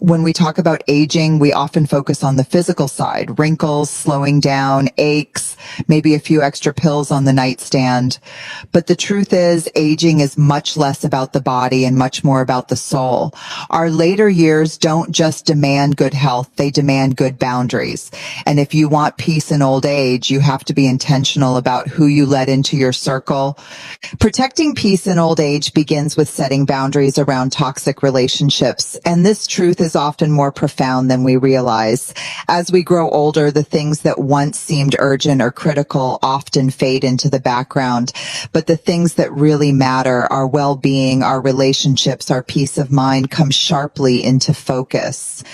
When we talk about aging, we often focus on the physical side, wrinkles, slowing down, aches, maybe a few extra pills on the nightstand. But the truth is, aging is much less about the body and much more about the soul. Our later years don't just demand good health, they demand good boundaries. And if you want peace in old age, you have to be intentional about who you let into your circle. Protecting peace in old age begins with setting boundaries around toxic relationships. And this truth is often more profound than we realize. As we grow older, the things that once seemed urgent or critical often fade into the background. But the things that really matter, our well-being, our relationships, our peace of mind, come sharply into focus.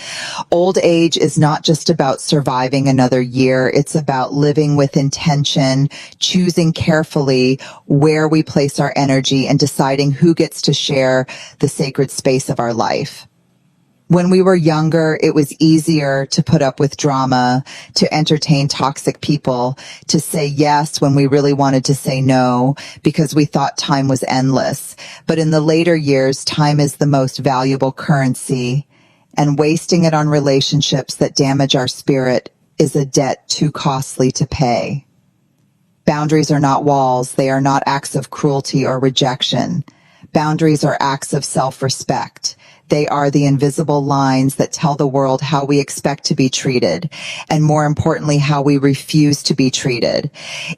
Old age is not just about surviving another year. It's about living with intention, choosing carefully where we place our energy, and deciding who gets to share the sacred space of our life. When we were younger, it was easier to put up with drama, to entertain toxic people, to say yes when we really wanted to say no, because we thought time was endless. But in the later years, time is the most valuable currency, and wasting it on relationships that damage our spirit is a debt too costly to pay. Boundaries are not walls. They are not acts of cruelty or rejection. Boundaries are acts of self-respect. They are the invisible lines that tell the world how we expect to be treated, and more importantly, how we refuse to be treated.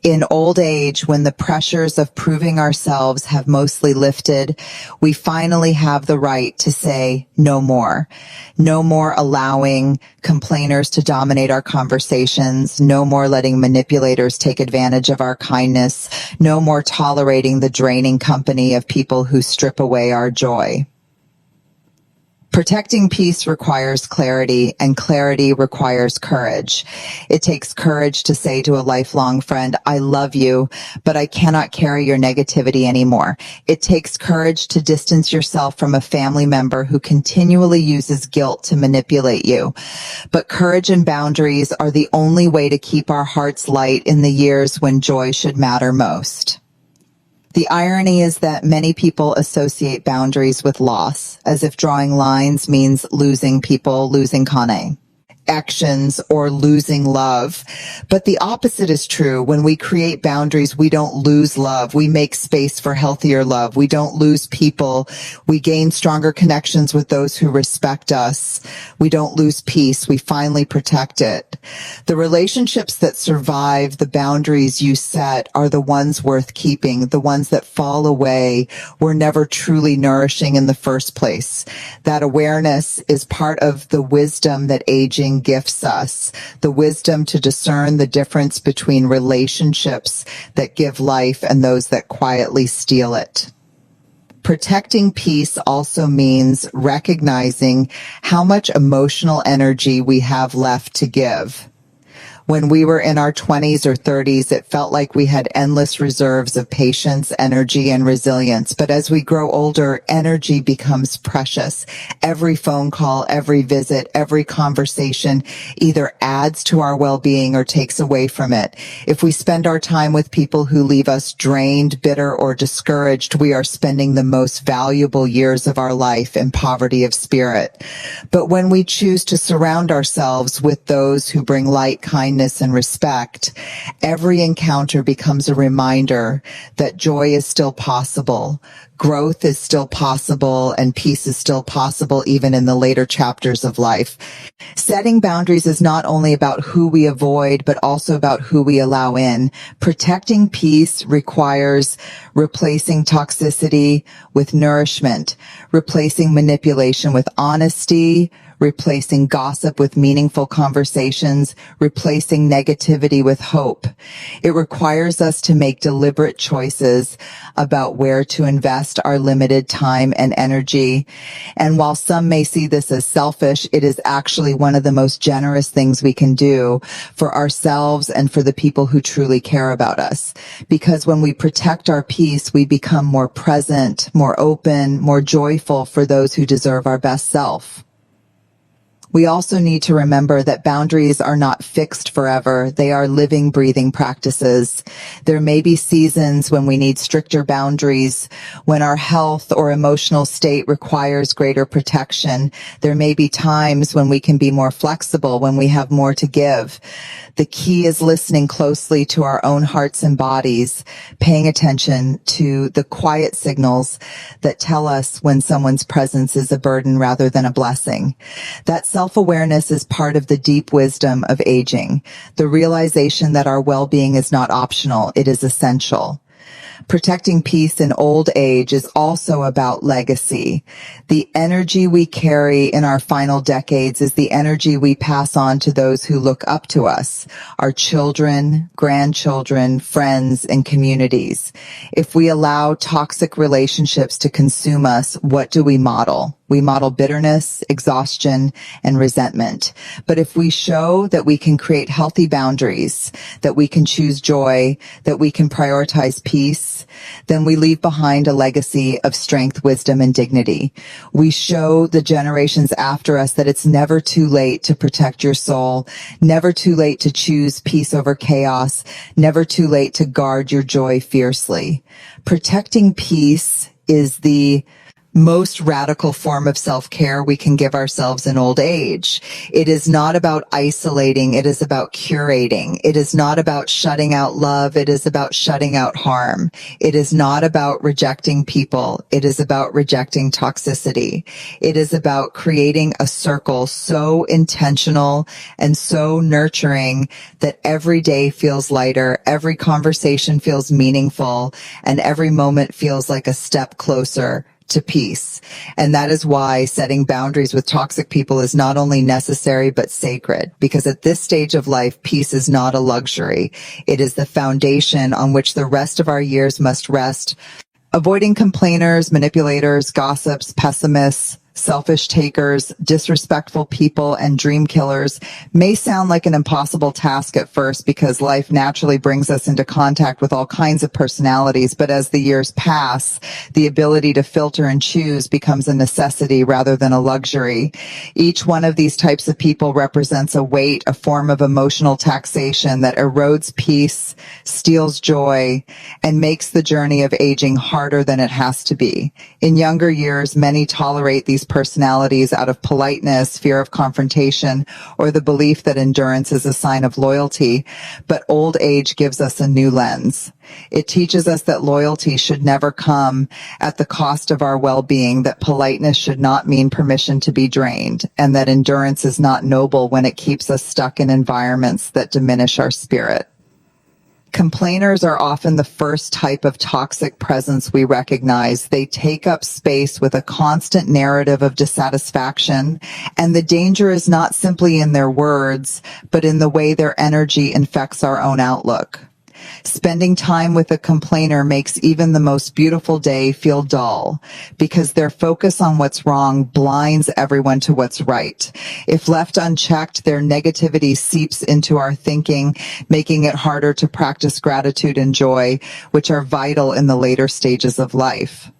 In old age, when the pressures of proving ourselves have mostly lifted, we finally have the right to say no more. No more allowing complainers to dominate our conversations. No more letting manipulators take advantage of our kindness. No more tolerating the draining company of people who strip away our joy. Protecting peace requires clarity, and clarity requires courage. It takes courage to say to a lifelong friend, I love you, but I cannot carry your negativity anymore. It takes courage to distance yourself from a family member who continually uses guilt to manipulate you. But courage and boundaries are the only way to keep our hearts light in the years when joy should matter most. The irony is that many people associate boundaries with loss, as if drawing lines means losing people, losing actions, or losing love. But the opposite is true. When we create boundaries, we don't lose love. We make space for healthier love. We don't lose people. We gain stronger connections with those who respect us. We don't lose peace. We finally protect it. The relationships that survive the boundaries you set are the ones worth keeping. The ones that fall away were never truly nourishing in the first place. That awareness is part of the wisdom that aging gifts us, the wisdom to discern the difference between relationships that give life and those that quietly steal it. Protecting peace also means recognizing how much emotional energy we have left to give. When we were in our 20s or 30s, it felt like we had endless reserves of patience, energy, and resilience. But as we grow older, energy becomes precious. Every phone call, every visit, every conversation either adds to our well-being or takes away from it. If we spend our time with people who leave us drained, bitter, or discouraged, we are spending the most valuable years of our life in poverty of spirit. But when we choose to surround ourselves with those who bring light, kindness, and respect, every encounter becomes a reminder that joy is still possible, growth is still possible, and peace is still possible even in the later chapters of life. Setting boundaries is not only about who we avoid, but also about who we allow in. Protecting peace requires replacing toxicity with nourishment, replacing manipulation with honesty, replacing gossip with meaningful conversations, replacing negativity with hope. It requires us to make deliberate choices about where to invest our limited time and energy. And while some may see this as selfish, it is actually one of the most generous things we can do for ourselves and for the people who truly care about us. Because when we protect our peace, we become more present, more open, more joyful for those who deserve our best self. We also need to remember that boundaries are not fixed forever. They are living, breathing practices. There may be seasons when we need stricter boundaries, when our health or emotional state requires greater protection. There may be times when we can be more flexible, when we have more to give. The key is listening closely to our own hearts and bodies, paying attention to the quiet signals that tell us when someone's presence is a burden rather than a blessing. That self-awareness is part of the deep wisdom of aging, the realization that our well-being is not optional, it is essential. Protecting peace in old age is also about legacy. The energy we carry in our final decades is the energy we pass on to those who look up to us, our children, grandchildren, friends, and communities. If we allow toxic relationships to consume us, what do we model? We model bitterness, exhaustion, and resentment. But if we show that we can create healthy boundaries, that we can choose joy, that we can prioritize peace, then we leave behind a legacy of strength, wisdom, and dignity. We show the generations after us that it's never too late to protect your soul, never too late to choose peace over chaos, never too late to guard your joy fiercely. Protecting peace is the most radical form of self-care we can give ourselves in old age. It is not about isolating. It is about curating. It is not about shutting out love. It is about shutting out harm. It is not about rejecting people. It is about rejecting toxicity. It is about creating a circle so intentional and so nurturing that every day feels lighter, every conversation feels meaningful, and every moment feels like a step closer to peace. And that is why setting boundaries with toxic people is not only necessary, but sacred. Because at this stage of life, peace is not a luxury. It is the foundation on which the rest of our years must rest. Avoiding complainers, manipulators, gossips, pessimists, selfish takers, disrespectful people, and dream killers may sound like an impossible task at first because life naturally brings us into contact with all kinds of personalities. But as the years pass, the ability to filter and choose becomes a necessity rather than a luxury. Each one of these types of people represents a weight, a form of emotional taxation that erodes peace, steals joy, and makes the journey of aging harder than it has to be. In younger years, many tolerate these personalities out of politeness, fear of confrontation, or the belief that endurance is a sign of loyalty. But old age gives us a new lens. It teaches us that loyalty should never come at the cost of our well-being, that politeness should not mean permission to be drained, and that endurance is not noble when it keeps us stuck in environments that diminish our spirit. Complainers are often the first type of toxic presence we recognize. They take up space with a constant narrative of dissatisfaction, and the danger is not simply in their words, but in the way their energy infects our own outlook. Spending time with a complainer makes even the most beautiful day feel dull because their focus on what's wrong blinds everyone to what's right. If left unchecked, their negativity seeps into our thinking, making it harder to practice gratitude and joy, which are vital in the later stages of life.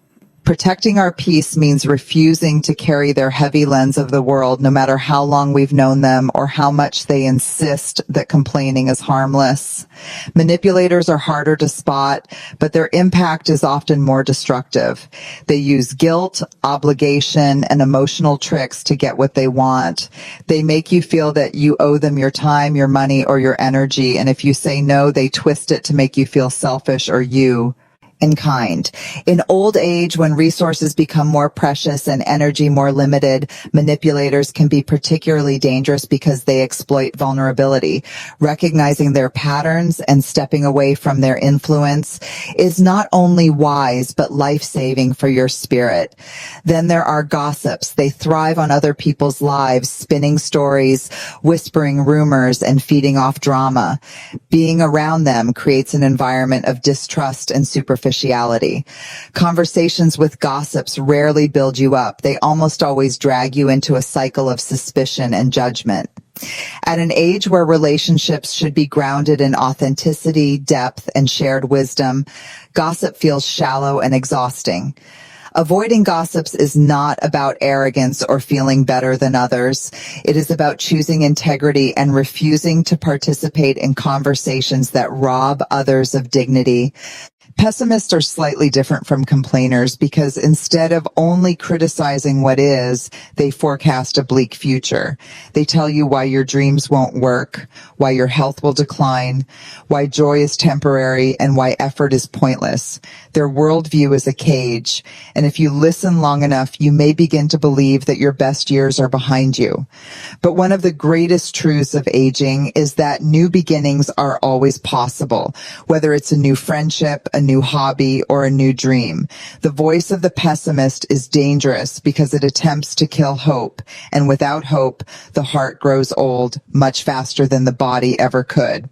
Protecting our peace means refusing to carry their heavy lens of the world, no matter how long we've known them or how much they insist that complaining is harmless. Manipulators are harder to spot, but their impact is often more destructive. They use guilt, obligation, and emotional tricks to get what they want. They make you feel that you owe them your time, your money, or your energy, and if you say no, they twist it to make you feel selfish or and kind. In old age, when resources become more precious and energy more limited, manipulators can be particularly dangerous because they exploit vulnerability. Recognizing their patterns and stepping away from their influence is not only wise, but life-saving for your spirit. Then there are gossips. They thrive on other people's lives, spinning stories, whispering rumors, and feeding off drama. Being around them creates an environment of distrust and superficiality. Conversations with gossips rarely build you up. They almost always drag you into a cycle of suspicion and judgment. At an age where relationships should be grounded in authenticity, depth, and shared wisdom, gossip feels shallow and exhausting. Avoiding gossips is not about arrogance or feeling better than others. It is about choosing integrity and refusing to participate in conversations that rob others of dignity. Pessimists are slightly different from complainers because instead of only criticizing what is, they forecast a bleak future. They tell you why your dreams won't work, why your health will decline, why joy is temporary, and why effort is pointless. Their worldview is a cage, and if you listen long enough, you may begin to believe that your best years are behind you. But one of the greatest truths of aging is that new beginnings are always possible, whether it's a new friendship, a new hobby, or a new dream. The voice of the pessimist is dangerous because it attempts to kill hope, and without hope, the heart grows old much faster than the body ever could.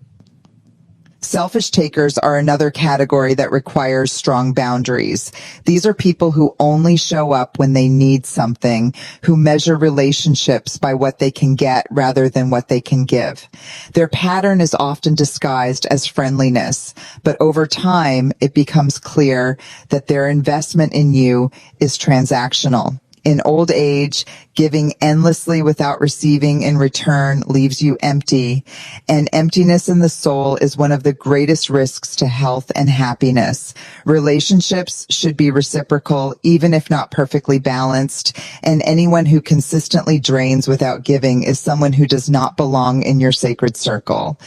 Selfish takers are another category that requires strong boundaries. These are people who only show up when they need something, who measure relationships by what they can get rather than what they can give. Their pattern is often disguised as friendliness, but over time, it becomes clear that their investment in you is transactional. In old age, giving endlessly without receiving in return leaves you empty, and emptiness in the soul is one of the greatest risks to health and happiness. Relationships should be reciprocal, even if not perfectly balanced, and anyone who consistently drains without giving is someone who does not belong in your sacred circle.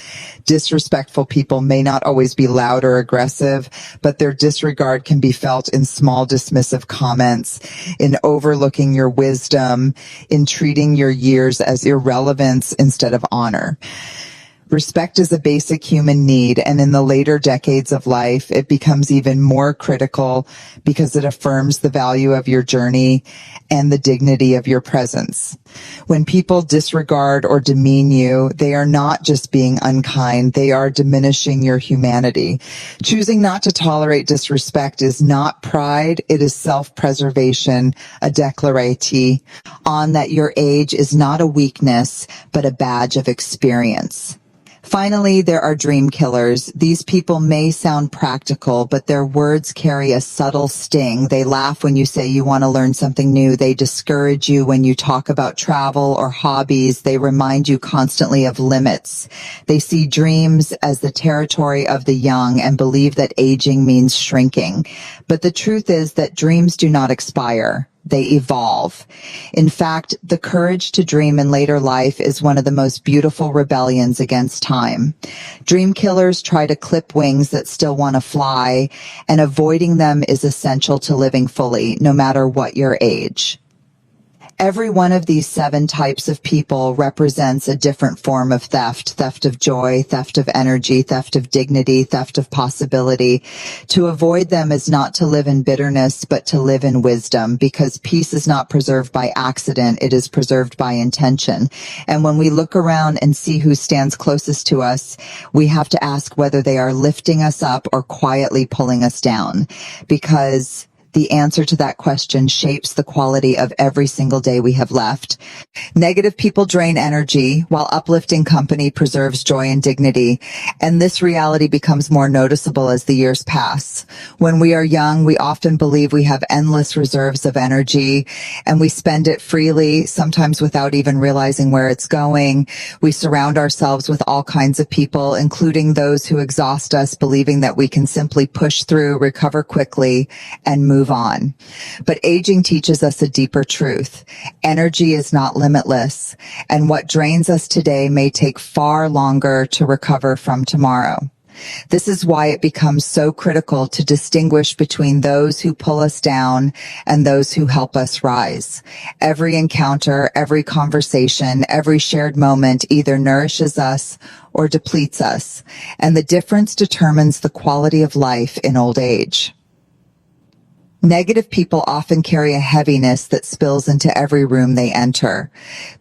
Disrespectful people may not always be loud or aggressive, but their disregard can be felt in small dismissive comments, in overlooking your wisdom, in treating your years as irrelevance instead of honor. Respect is a basic human need, and in the later decades of life, it becomes even more critical because it affirms the value of your journey and the dignity of your presence. When people disregard or demean you, they are not just being unkind, they are diminishing your humanity. Choosing not to tolerate disrespect is not pride, it is self-preservation, a declarati on that your age is not a weakness, but a badge of experience. Finally, there are dream killers. These people may sound practical, but their words carry a subtle sting. They laugh when you say you want to learn something new. They discourage you when you talk about travel or hobbies. They remind you constantly of limits. They see dreams as the territory of the young and believe that aging means shrinking. But the truth is that dreams do not expire. They evolve. In fact, the courage to dream in later life is one of the most beautiful rebellions against time. Dream killers try to clip wings that still want to fly, and avoiding them is essential to living fully, no matter what your age. Every one of these 7 types of people represents a different form of theft: theft of joy, theft of energy, theft of dignity, theft of possibility. To avoid them is not to live in bitterness, but to live in wisdom, because peace is not preserved by accident, it is preserved by intention. And when we look around and see who stands closest to us, we have to ask whether they are lifting us up or quietly pulling us down, because the answer to that question shapes the quality of every single day we have left. Negative people drain energy, while uplifting company preserves joy and dignity. And this reality becomes more noticeable as the years pass. When we are young, we often believe we have endless reserves of energy, and we spend it freely, sometimes without even realizing where it's going. We surround ourselves with all kinds of people, including those who exhaust us, believing that we can simply push through, recover quickly, and move on. But aging teaches us a deeper truth. Energy is not limitless, and what drains us today may take far longer to recover from tomorrow. This is why it becomes so critical to distinguish between those who pull us down and those who help us rise. Every encounter, every conversation, every shared moment either nourishes us or depletes us, and the difference determines the quality of life in old age. Negative people often carry a heaviness that spills into every room they enter.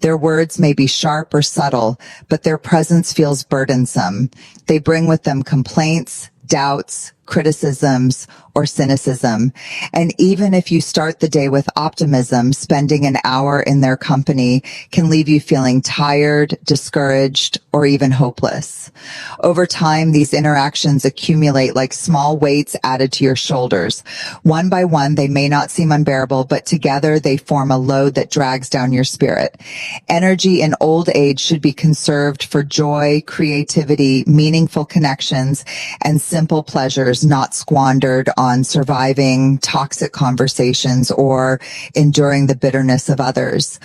Their words may be sharp or subtle, but their presence feels burdensome. They bring with them complaints, doubts, criticisms, or cynicism. And even if you start the day with optimism, spending an hour in their company can leave you feeling tired, discouraged, or even hopeless. Over time, these interactions accumulate like small weights added to your shoulders. One by one, they may not seem unbearable, but together they form a load that drags down your spirit. Energy in old age should be conserved for joy, creativity, meaningful connections, and simple pleasures, not squandered on surviving toxic conversations or enduring the bitterness of others.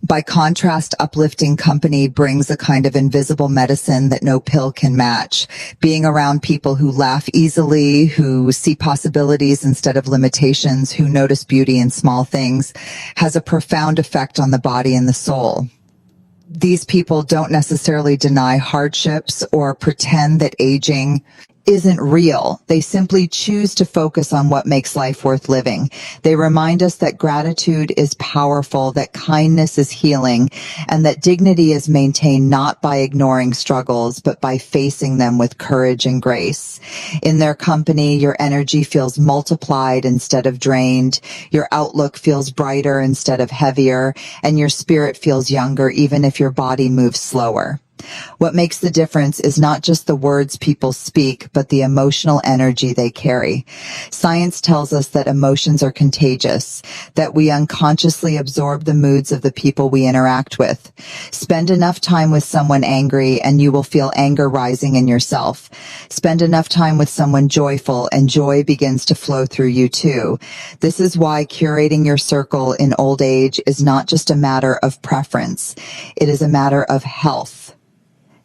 By contrast, uplifting company brings a kind of invisible medicine that no pill can match. Being around people who laugh easily, who see possibilities instead of limitations, who notice beauty in small things, has a profound effect on the body and the soul. These people don't necessarily deny hardships or pretend that aging isn't real. They simply choose to focus on what makes life worth living. They remind us that gratitude is powerful, that kindness is healing, and that dignity is maintained not by ignoring struggles, but by facing them with courage and grace. In their company, your energy feels multiplied instead of drained, your outlook feels brighter instead of heavier, and your spirit feels younger even if your body moves slower. What makes the difference is not just the words people speak, but the emotional energy they carry. Science tells us that emotions are contagious, that we unconsciously absorb the moods of the people we interact with. Spend enough time with someone angry and you will feel anger rising in yourself. Spend enough time with someone joyful and joy begins to flow through you too. This is why curating your circle in old age is not just a matter of preference. It is a matter of health.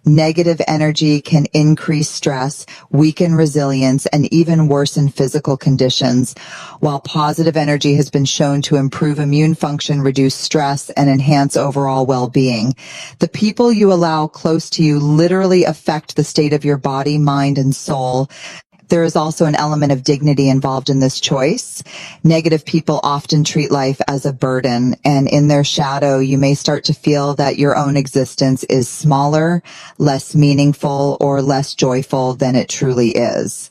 Negative energy can increase stress, weaken resilience, and even worsen physical conditions, while positive energy has been shown to improve immune function, reduce stress, and enhance overall well-being. The people you allow close to you literally affect the state of your body, mind, and soul. There is also an element of dignity involved in this choice. Negative people often treat life as a burden, and in their shadow, you may start to feel that your own existence is smaller, less meaningful, or less joyful than it truly is.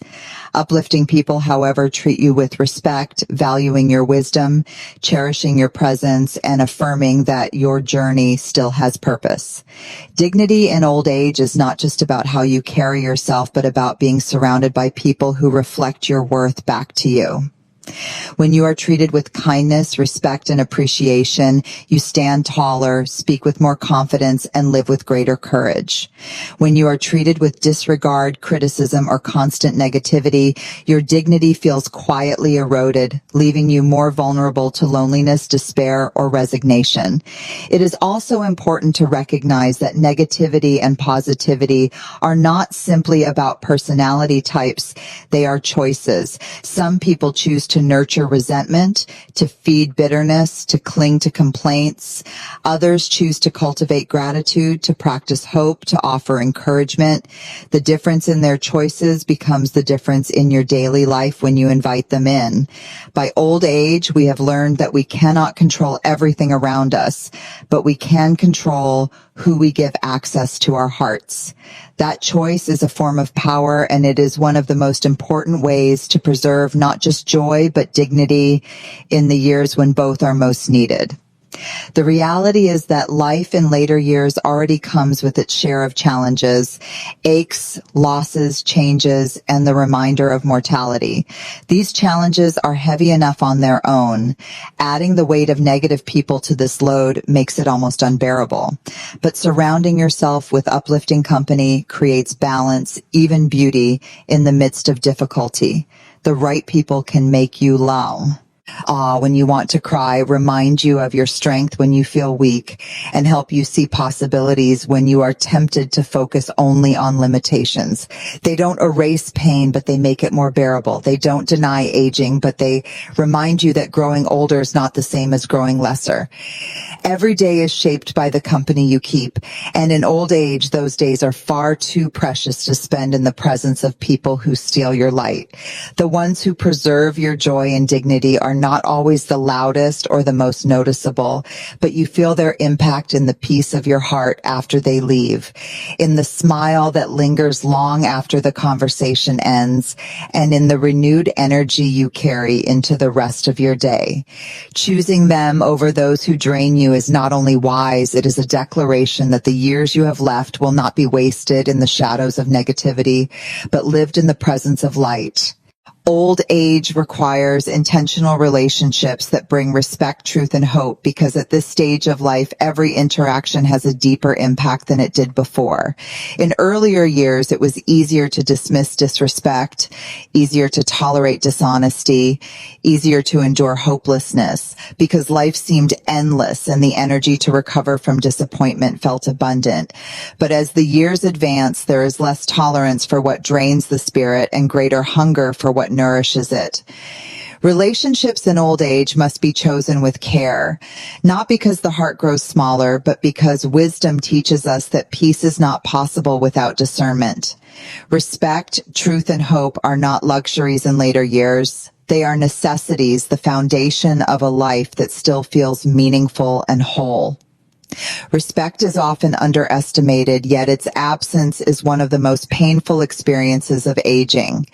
Uplifting people, however, treat you with respect, valuing your wisdom, cherishing your presence, and affirming that your journey still has purpose. Dignity in old age is not just about how you carry yourself, but about being surrounded by people who reflect your worth back to you. When you are treated with kindness, respect, and appreciation, you stand taller, speak with more confidence, and live with greater courage. When you are treated with disregard, criticism, or constant negativity, your dignity feels quietly eroded, leaving you more vulnerable to loneliness, despair, or resignation. It is also important to recognize that negativity and positivity are not simply about personality types. They are choices. Some people choose to nurture resentment, to feed bitterness, to cling to complaints. Others choose to cultivate gratitude, to practice hope, to offer encouragement. The difference in their choices becomes the difference in your daily life when you invite them in. By old age, we have learned that we cannot control everything around us, but we can control who we give access to our hearts. That choice is a form of power, and it is one of the most important ways to preserve not just joy, but dignity in the years when both are most needed. The reality is that life in later years already comes with its share of challenges, aches, losses, changes, and the reminder of mortality. These challenges are heavy enough on their own. Adding the weight of negative people to this load makes it almost unbearable. But surrounding yourself with uplifting company creates balance, even beauty, in the midst of difficulty. The right people can make you low. When you want to cry, remind you of your strength when you feel weak, and help you see possibilities when you are tempted to focus only on limitations. They don't erase pain, but they make it more bearable. They don't deny aging, but they remind you that growing older is not the same as growing lesser. Every day is shaped by the company you keep, and in old age, those days are far too precious to spend in the presence of people who steal your light. The ones who preserve your joy and dignity are not always the loudest or the most noticeable, but you feel their impact in the peace of your heart after they leave, in the smile that lingers long after the conversation ends, and in the renewed energy you carry into the rest of your day. Choosing them over those who drain you is not only wise, it is a declaration that the years you have left will not be wasted in the shadows of negativity, but lived in the presence of light. Old age requires intentional relationships that bring respect, truth, and hope, because at this stage of life, every interaction has a deeper impact than it did before. In earlier years, it was easier to dismiss disrespect, easier to tolerate dishonesty, easier to endure hopelessness, because life seemed endless and the energy to recover from disappointment felt abundant. But as the years advance, there is less tolerance for what drains the spirit and greater hunger for what nourishes it. Relationships in old age must be chosen with care, not because the heart grows smaller, but because wisdom teaches us that peace is not possible without discernment. Respect, truth, and hope are not luxuries in later years. They are necessities, the foundation of a life that still feels meaningful and whole. Respect is often underestimated, yet its absence is one of the most painful experiences of aging.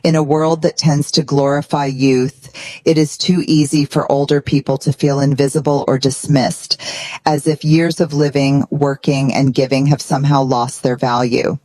In a world that tends to glorify youth, it is too easy for older people to feel invisible or dismissed, as if years of living, working, and giving have somehow lost their value.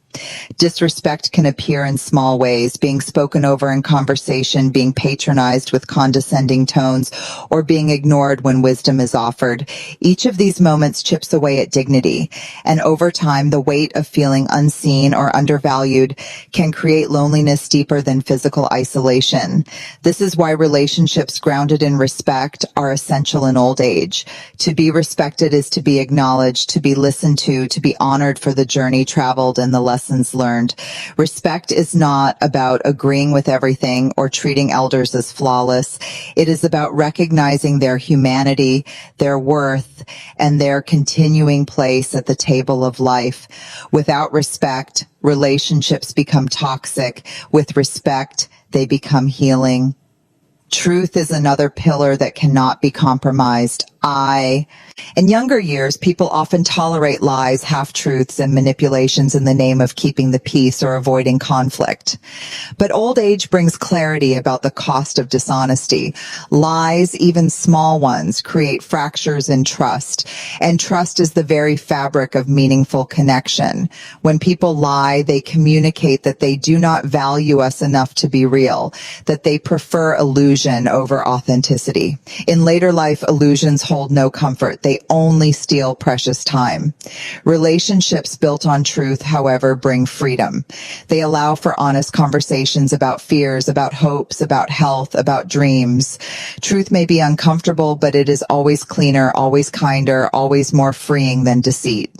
Disrespect can appear in small ways, being spoken over in conversation, being patronized with condescending tones, or being ignored when wisdom is offered. Each of these moments chips away at dignity, and over time, the weight of feeling unseen or undervalued can create loneliness deeper than physical isolation. This is why relationships grounded in respect are essential in old age. To be respected is to be acknowledged, to be listened to be honored for the journey traveled and the lessons learned. Respect is not about agreeing with everything or treating elders as flawless. It is about recognizing their humanity, their worth, and their continuing place at the table of life. Without respect, relationships become toxic. With respect, they become healing. Truth is another pillar that cannot be compromised. In younger years, people often tolerate lies, half-truths, and manipulations in the name of keeping the peace or avoiding conflict. But old age brings clarity about the cost of dishonesty. Lies, even small ones, create fractures in trust, and trust is the very fabric of meaningful connection. When people lie, they communicate that they do not value us enough to be real, that they prefer illusion over authenticity. In later life, illusions hold no comfort. They only steal precious time. Relationships built on truth, however, bring freedom. They allow for honest conversations about fears, about hopes, about health, about dreams. Truth may be uncomfortable, but it is always cleaner, always kinder, always more freeing than deceit.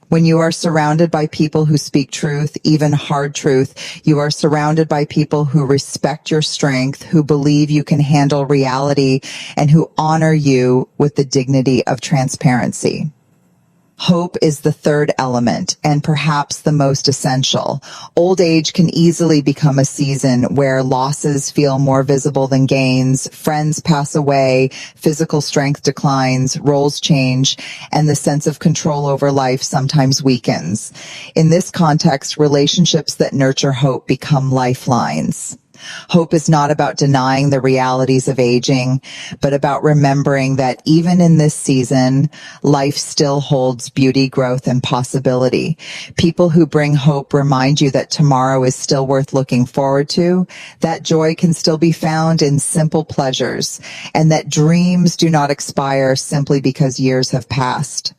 When you are surrounded by people who speak truth, even hard truth, you are surrounded by people who respect your strength, who believe you can handle reality, and who honor you with the dignity of transparency. Hope is the third element, and perhaps the most essential. Old age can easily become a season where losses feel more visible than gains, friends pass away, physical strength declines, roles change, and the sense of control over life sometimes weakens. In this context, relationships that nurture hope become lifelines. Hope is not about denying the realities of aging, but about remembering that even in this season, life still holds beauty, growth, and possibility. People who bring hope remind you that tomorrow is still worth looking forward to, that joy can still be found in simple pleasures, and that dreams do not expire simply because years have passed.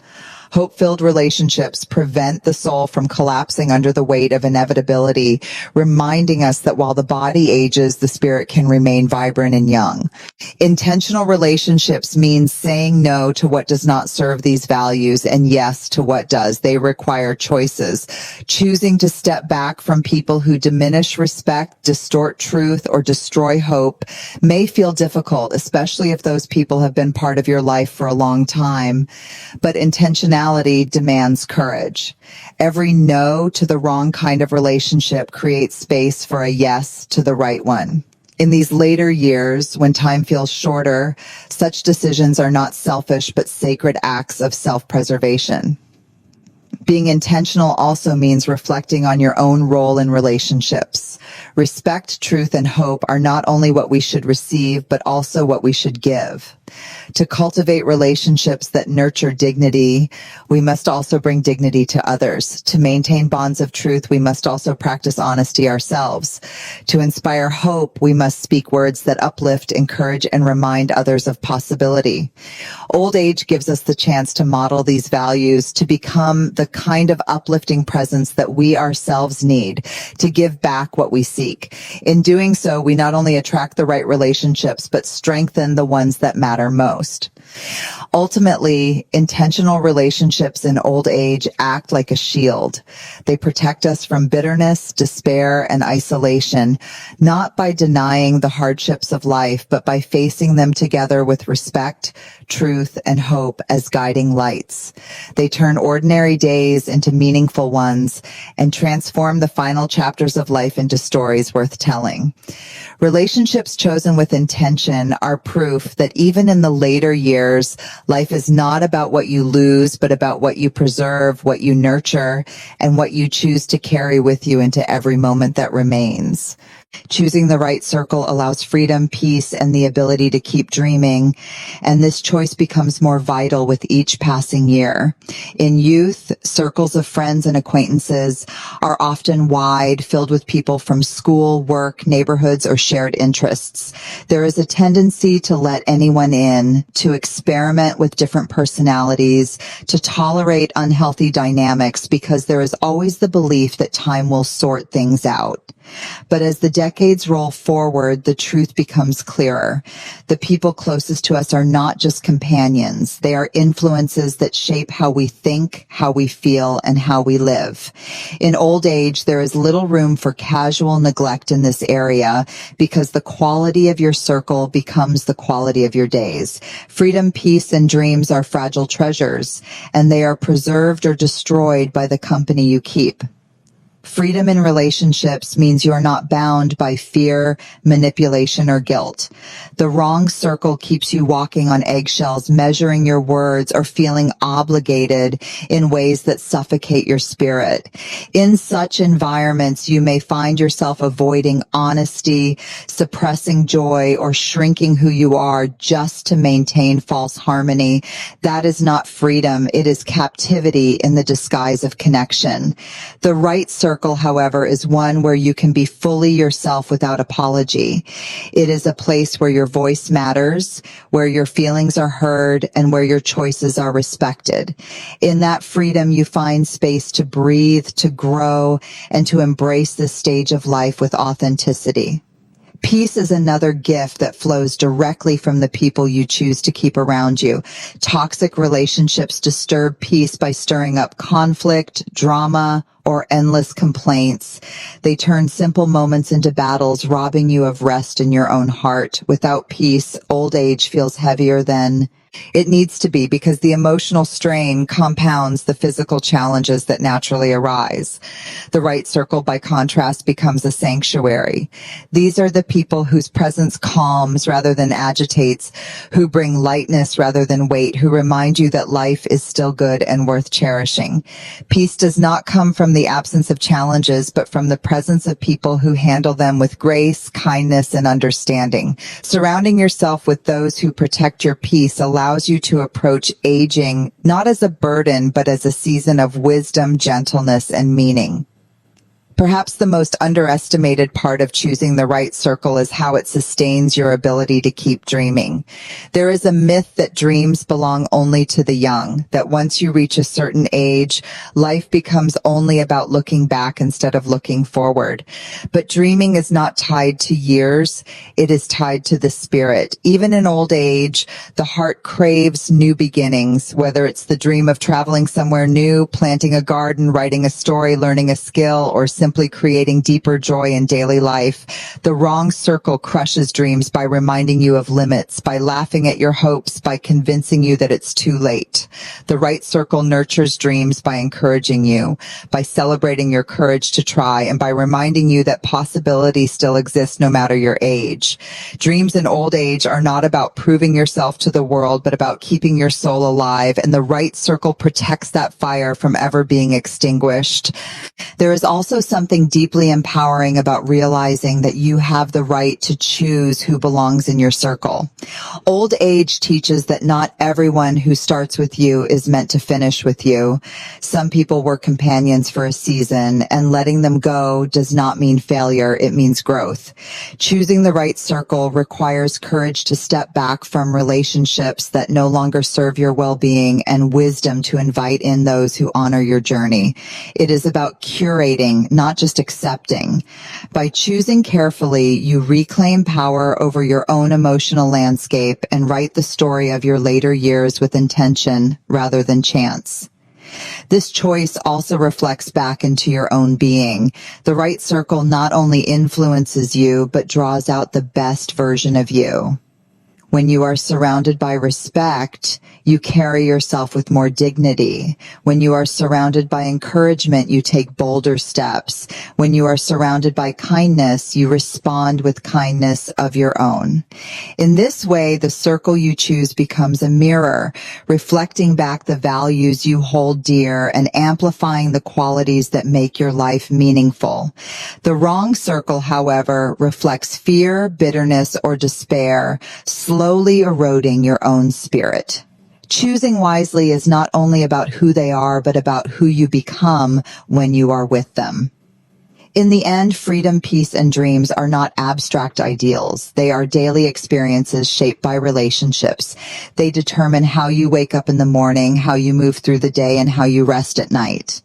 Hope-filled relationships prevent the soul from collapsing under the weight of inevitability, reminding us that while the body ages, the spirit can remain vibrant and young. Intentional relationships means saying no to what does not serve these values and yes to what does. They require choices. Choosing to step back from people who diminish respect, distort truth, or destroy hope may feel difficult, especially if those people have been part of your life for a long time. But intentionality demands courage. Every no to the wrong kind of relationship creates space for a yes to the right one. In these later years, when time feels shorter, such decisions are not selfish but sacred acts of self-preservation. Being intentional also means reflecting on your own role in relationships. Respect, truth, and hope are not only what we should receive, but also what we should give. To cultivate relationships that nurture dignity, we must also bring dignity to others. To maintain bonds of truth, we must also practice honesty ourselves. To inspire hope, we must speak words that uplift, encourage, and remind others of possibility. Old age gives us the chance to model these values, to become the kind of uplifting presence that we ourselves need, to give back what we seek. In doing so, we not only attract the right relationships, but strengthen the ones that matter most. Ultimately, intentional relationships in old age act like a shield. They protect us from bitterness, despair, and isolation, not by denying the hardships of life, but by facing them together with respect, truth, and hope as guiding lights. They turn ordinary days into meaningful ones and transform the final chapters of life into stories worth telling. Relationships chosen with intention are proof that even in the later years, life is not about what you lose, but about what you preserve, what you nurture, and what you choose to carry with you into every moment that remains. Choosing the right circle allows freedom, peace, and the ability to keep dreaming, and this choice becomes more vital with each passing year. In youth, circles of friends and acquaintances are often wide, filled with people from school, work, neighborhoods, or shared interests. There is a tendency to let anyone in, to experiment with different personalities, to tolerate unhealthy dynamics because there is always the belief that time will sort things out. But as the decades roll forward, the truth becomes clearer. The people closest to us are not just companions. They are influences that shape how we think, how we feel, and how we live. In old age, there is little room for casual neglect in this area because the quality of your circle becomes the quality of your days. Freedom, peace, and dreams are fragile treasures, and they are preserved or destroyed by the company you keep. Freedom in relationships means you are not bound by fear, manipulation, or guilt. The wrong circle keeps you walking on eggshells, measuring your words, or feeling obligated in ways that suffocate your spirit. In such environments, you may find yourself avoiding honesty, suppressing joy, or shrinking who you are just to maintain false harmony. That is not freedom. It is captivity in the disguise of connection. The right circle, however, is one where you can be fully yourself without apology. It is a place where your voice matters, where your feelings are heard, and where your choices are respected. In that freedom, you find space to breathe, to grow, and to embrace this stage of life with authenticity. Peace is another gift that flows directly from the people you choose to keep around you. Toxic relationships disturb peace by stirring up conflict, drama, or endless complaints. They turn simple moments into battles, robbing you of rest in your own heart. Without peace, old age feels heavier than it needs to be because the emotional strain compounds the physical challenges that naturally arise. The right circle, by contrast, becomes a sanctuary. These are the people whose presence calms rather than agitates, who bring lightness rather than weight, who remind you that life is still good and worth cherishing. Peace does not come from the absence of challenges, but from the presence of people who handle them with grace, kindness, and understanding. Surrounding yourself with those who protect your peace allows you to approach aging not as a burden, but as a season of wisdom, gentleness, and meaning. Perhaps the most underestimated part of choosing the right circle is how it sustains your ability to keep dreaming. There is a myth that dreams belong only to the young, that once you reach a certain age, life becomes only about looking back instead of looking forward. But dreaming is not tied to years, it is tied to the spirit. Even in old age, the heart craves new beginnings, whether it's the dream of traveling somewhere new, planting a garden, writing a story, learning a skill, or simply simply creating deeper joy in daily life. The wrong circle crushes dreams by reminding you of limits, by laughing at your hopes, by convincing you that it's too late. The right circle nurtures dreams by encouraging you, by celebrating your courage to try, and by reminding you that possibility still exists no matter your age. Dreams in old age are not about proving yourself to the world, but about keeping your soul alive, and the right circle protects that fire from ever being extinguished. There is also something deeply empowering about realizing that you have the right to choose who belongs in your circle. Old age teaches that not everyone who starts with you is meant to finish with you. Some people were companions for a season, and letting them go does not mean failure, it means growth. Choosing the right circle requires courage to step back from relationships that no longer serve your well-being and wisdom to invite in those who honor your journey. It is about curating, not just accepting. By choosing carefully, you reclaim power over your own emotional landscape and write the story of your later years with intention rather than chance. This choice also reflects back into your own being. The right circle not only influences you, but draws out the best version of you. When you are surrounded by respect, you carry yourself with more dignity. When you are surrounded by encouragement, you take bolder steps. When you are surrounded by kindness, you respond with kindness of your own. In this way, the circle you choose becomes a mirror, reflecting back the values you hold dear and amplifying the qualities that make your life meaningful. The wrong circle, however, reflects fear, bitterness, or despair, slowly eroding your own spirit. Choosing wisely is not only about who they are, but about who you become when you are with them. In the end, freedom, peace, and dreams are not abstract ideals. They are daily experiences shaped by relationships. They determine how you wake up in the morning, how you move through the day, and how you rest at night.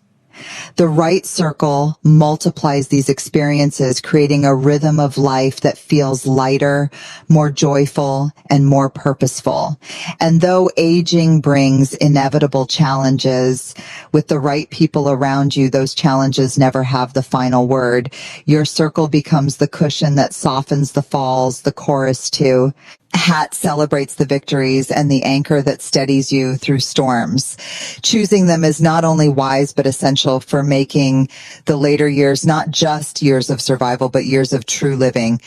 The right circle multiplies these experiences, creating a rhythm of life that feels lighter, more joyful, and more purposeful. And though aging brings inevitable challenges, with the right people around you, those challenges never have the final word. Your circle becomes the cushion that softens the falls, the chorus too. Hat celebrates the victories, and the anchor that steadies you through storms. Choosing them is not only wise, but essential for making the later years not just years of survival, but years of true living.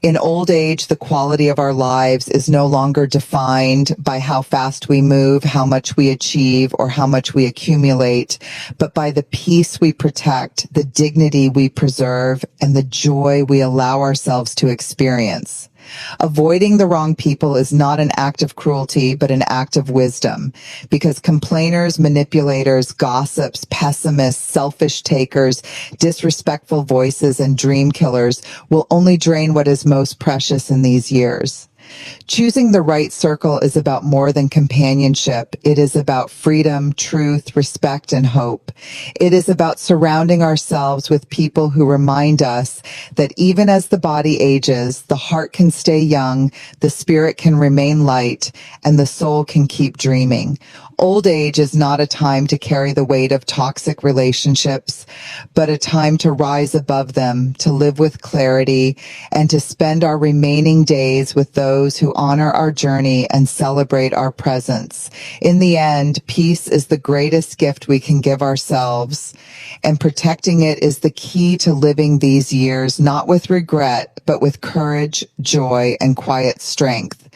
In old age, the quality of our lives is no longer defined by how fast we move, how much we achieve, or how much we accumulate, but by the peace we protect, the dignity we preserve, and the joy we allow ourselves to experience. Avoiding the wrong people is not an act of cruelty, but an act of wisdom, because complainers, manipulators, gossips, pessimists, selfish takers, disrespectful voices, and dream killers will only drain what is most precious in these years. Choosing the right circle is about more than companionship. It is about freedom, truth, respect, and hope. It is about surrounding ourselves with people who remind us that even as the body ages, the heart can stay young, the spirit can remain light, and the soul can keep dreaming. Old age is not a time to carry the weight of toxic relationships, but a time to rise above them, to live with clarity, and to spend our remaining days with those who honor our journey and celebrate our presence. In the end, peace is the greatest gift we can give ourselves, and protecting it is the key to living these years, not with regret, but with courage, joy, and quiet strength.